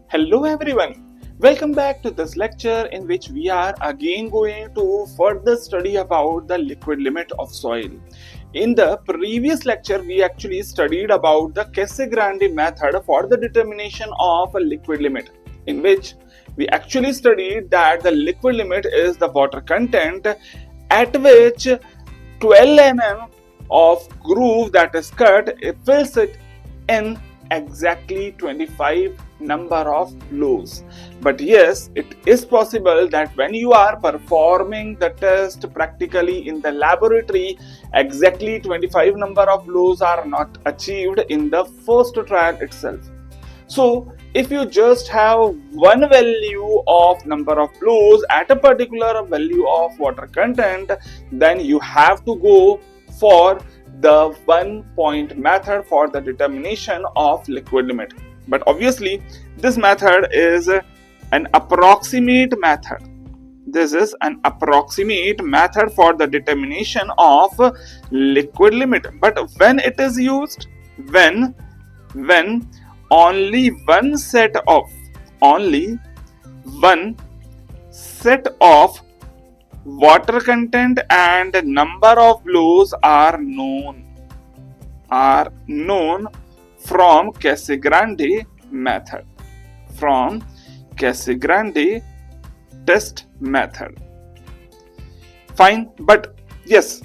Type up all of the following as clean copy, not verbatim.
Hello everyone, welcome back to this lecture in which we are again going to further study about the liquid limit of soil. In the previous lecture, we actually studied about the Casagrande method for the determination of a liquid limit, in which we actually studied that the liquid limit is the water content at which 12 mm of groove that is cut, it fills it in exactly 25 number of blows. But yes, it is possible that when you are performing the test practically in the laboratory, exactly 25 number of blows are not achieved in the first trial itself. So if you just have one value of number of blows at a particular value of water content, then you have to go for the 1 point method for the determination of liquid limit. But obviously this method is an approximate method. This is an approximate method for the determination of liquid limit. But when it is used, when only one set of water content and number of blows are known from Casagrande method, from Casagrande test method. Fine, but yes,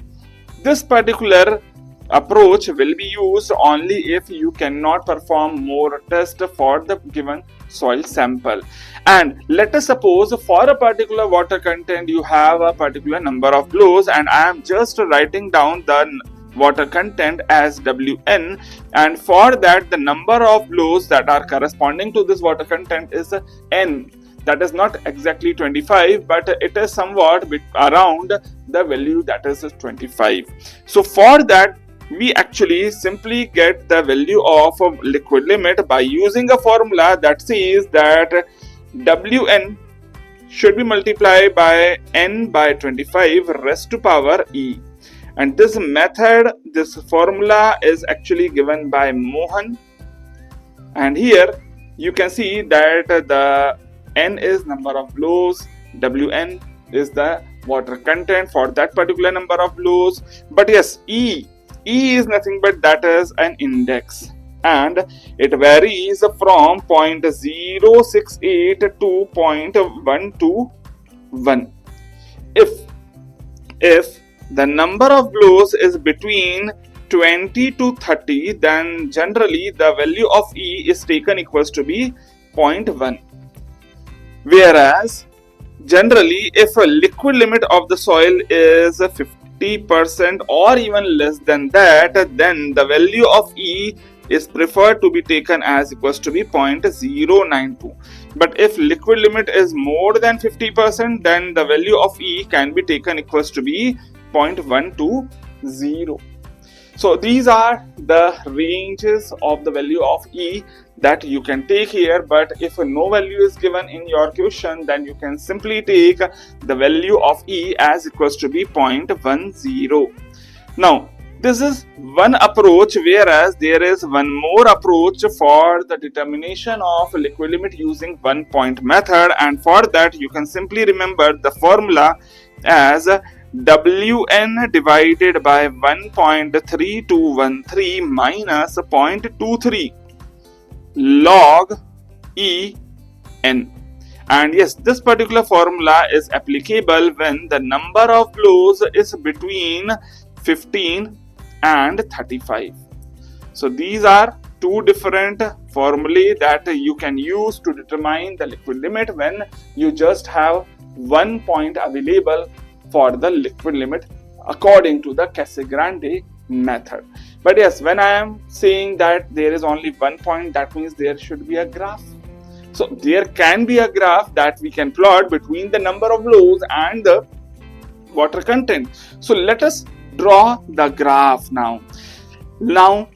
this particular approach will be used only if you cannot perform more tests for the given soil sample. And let us suppose for a particular water content you have a particular number of blows, and I am just writing down the water content as Wn, and for that the number of blows that are corresponding to this water content is N. That is not exactly 25, but it is somewhat around the value that is 25. So for that we actually simply get the value of a liquid limit by using a formula that says that Wn should be multiplied by N by 25 raised to power E. And this method, this formula is actually given by Mohan. And here you can see that the N is number of blows, Wn is the water content for that particular number of blows. But yes, E is nothing but that is an index, and it varies from 0.068 to 0.121. If the number of blows is between 20 to 30, then generally the value of E is taken equals to be 0.1. Whereas generally if a liquid limit of the soil is 50% or even less than that, then the value of E is preferred to be taken as equals to be 0.092. But if liquid limit is more than 50%, then the value of E can be taken equals to be 0.120. So these are the ranges of the value of E that you can take here. But if no value is given in your question, then you can simply take the value of E as equals to be 0.10. Now this is one approach, whereas there is one more approach for the determination of liquid limit using 1 point method, and for that you can simply remember the formula as Wn divided by 1.3213 minus 0.23 log En. And yes, this particular formula is applicable when the number of blows is between 15 and 35. So these are two different formulae that you can use to determine the liquid limit when you just have 1 point available for the liquid limit according to the Casagrande method. But yes, when I am saying that there is only 1 point, that means there should be a graph. So there can be a graph that we can plot between the number of blows and the water content. So let us draw the graph now. Now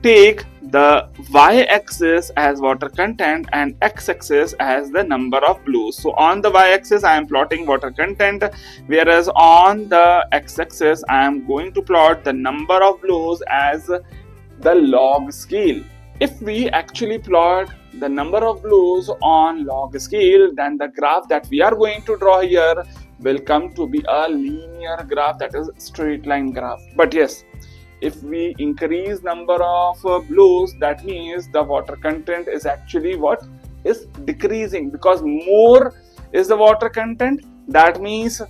take the y-axis as water content and x-axis as the number of blows. So on the y-axis I am plotting water content, whereas on the x-axis I am going to plot the number of blows as the log scale. If we actually plot the number of blows on log scale, then the graph that we are going to draw here will come to be a linear graph, that is straight line graph. But yes, if we increase number of blows, that means the water content is actually what is decreasing, because more is the water content, that means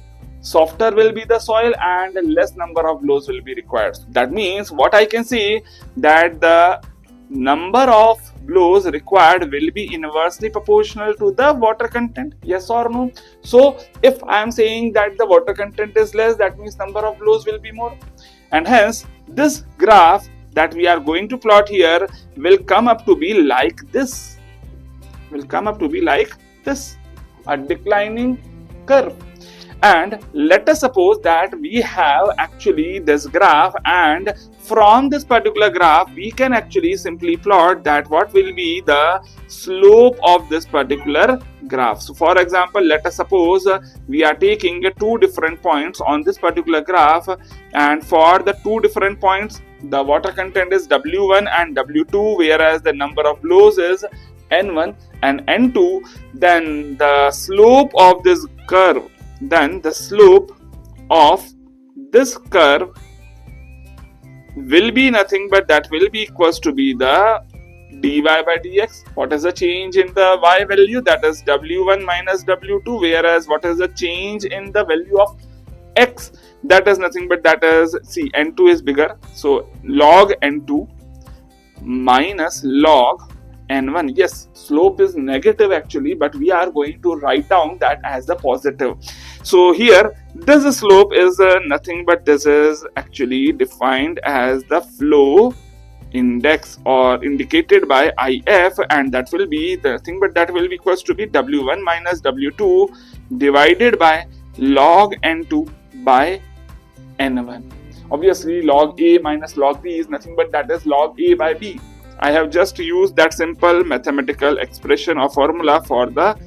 softer will be the soil and less number of blows will be required. That means what I can see, that the number of blows required will be inversely proportional to the water content, yes or no? So if I am saying that the water content is less, that means number of blows will be more, and hence this graph that we are going to plot here will come up to be like this, a declining curve. And let us suppose that we have actually this graph, and from this particular graph we can actually simply plot that what will be the slope of this particular graph. So for example, let us suppose we are taking two different points on this particular graph, and for the two different points the water content is W1 and W2, whereas the number of blows is N1 and N2. Then the slope of this curve will be nothing but that will be equals to be the dy by dx. What is the change in the y value? That is W1 minus W2, whereas what is the change in the value of x? That is nothing but that is, see, N2 is bigger, so log N2 minus log N1. Yes, slope is negative actually, but we are going to write down that as the positive. So here this slope is nothing but this is actually defined as the flow index, or indicated by IF, and that will be nothing but that will be equals to be W1 minus W2 divided by log N2 by N1. Obviously log A minus log B is nothing but that is log A by B. I have just used that simple mathematical expression or formula for the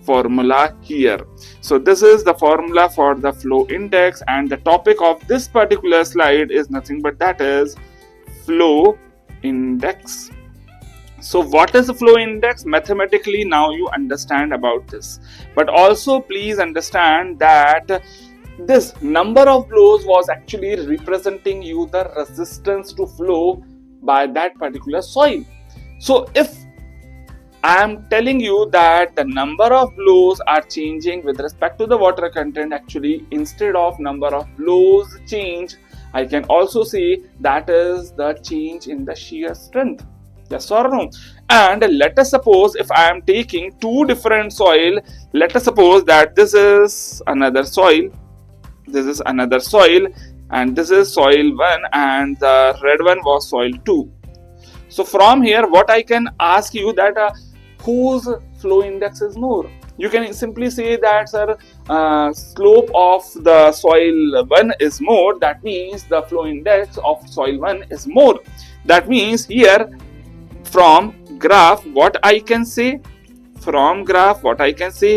formula here. So this is the formula for the flow index, and the topic of this particular slide is nothing but that is flow index. So what is the flow index? Mathematically now you understand about this, but also please understand that this number of blows was actually representing you the resistance to flow by that particular soil. So if I am telling you that the number of blows are changing with respect to the water content, actually instead of number of blows change, I can also say that is the change in the shear strength, yes or no? And let us suppose if I am taking two different soil, let us suppose that this is another soil, and this is soil 1 and the red one was soil 2. So from here what I can ask you that whose flow index is more? You can simply say that sir, slope of the soil 1 is more, that means the flow index of soil 1 is more. That means here from graph what I can say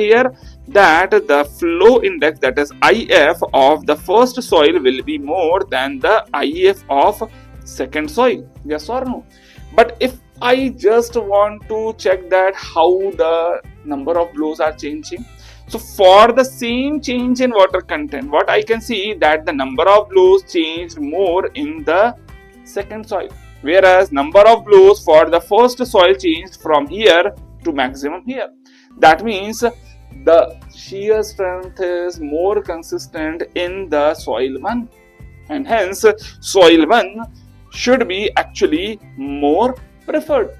here, that the flow index, that is IF of the first soil will be more than the IF of second soil, yes or no? But if I just want to check that how the number of blows are changing, so for the same change in water content, what I can see that the number of blows changed more in the second soil, whereas number of blows for the first soil changed from here to maximum here. That means the shear strength is more consistent in the soil 1, and hence soil 1 should be actually more preferred,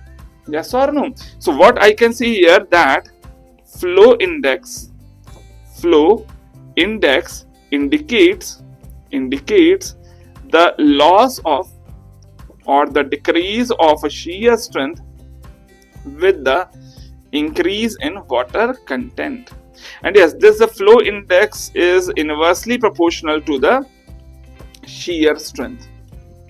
yes or no? So what I can see here, that flow index indicates the loss of or the decrease of a shear strength with the increase in water content. And yes, this the flow index is inversely proportional to the shear strength,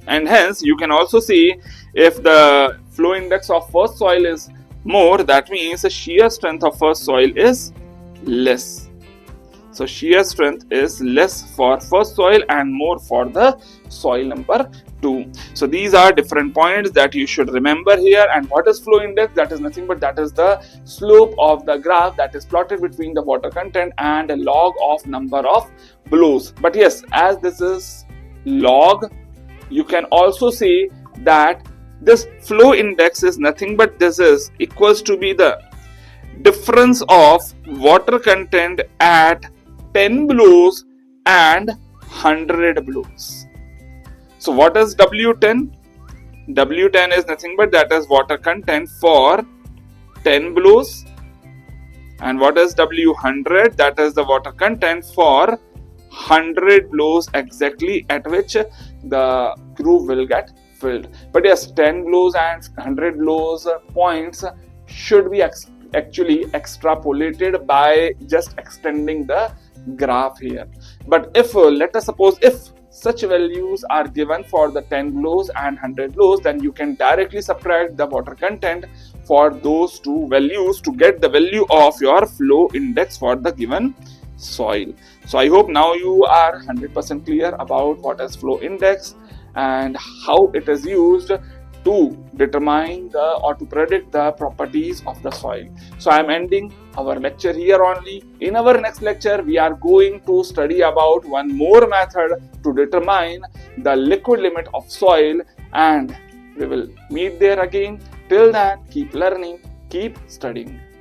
and hence you can also see if the flow index of first soil is more, that means the shear strength of first soil is less. So shear strength is less for first soil and more for the soil number 2. So these are different points that you should remember here. And what is flow index? That is nothing but that is the slope of the graph that is plotted between the water content and a log of number of blows. But yes, as this is log, you can also say that this flow index is nothing but this is equals to be the difference of water content at 10 blows and 100 blows. So what is W10? W10 is nothing but that is water content for 10 blows. And what is W100? That is the water content for 100 blows exactly at which the groove will get filled. But yes, 10 blows and 100 blows points should be actually extrapolated by just extending the graph here. But if let us suppose if such values are given for the 10 blows and 100 blows, then you can directly subtract the water content for those two values to get the value of your flow index for the given soil. So I hope now you are 100% clear about what is flow index and how it is used to determine or to predict the properties of the soil. So I am ending our lecture here only. In our next lecture, we are going to study about one more method to determine the liquid limit of soil, and we will meet there again. Till then, keep learning, keep studying.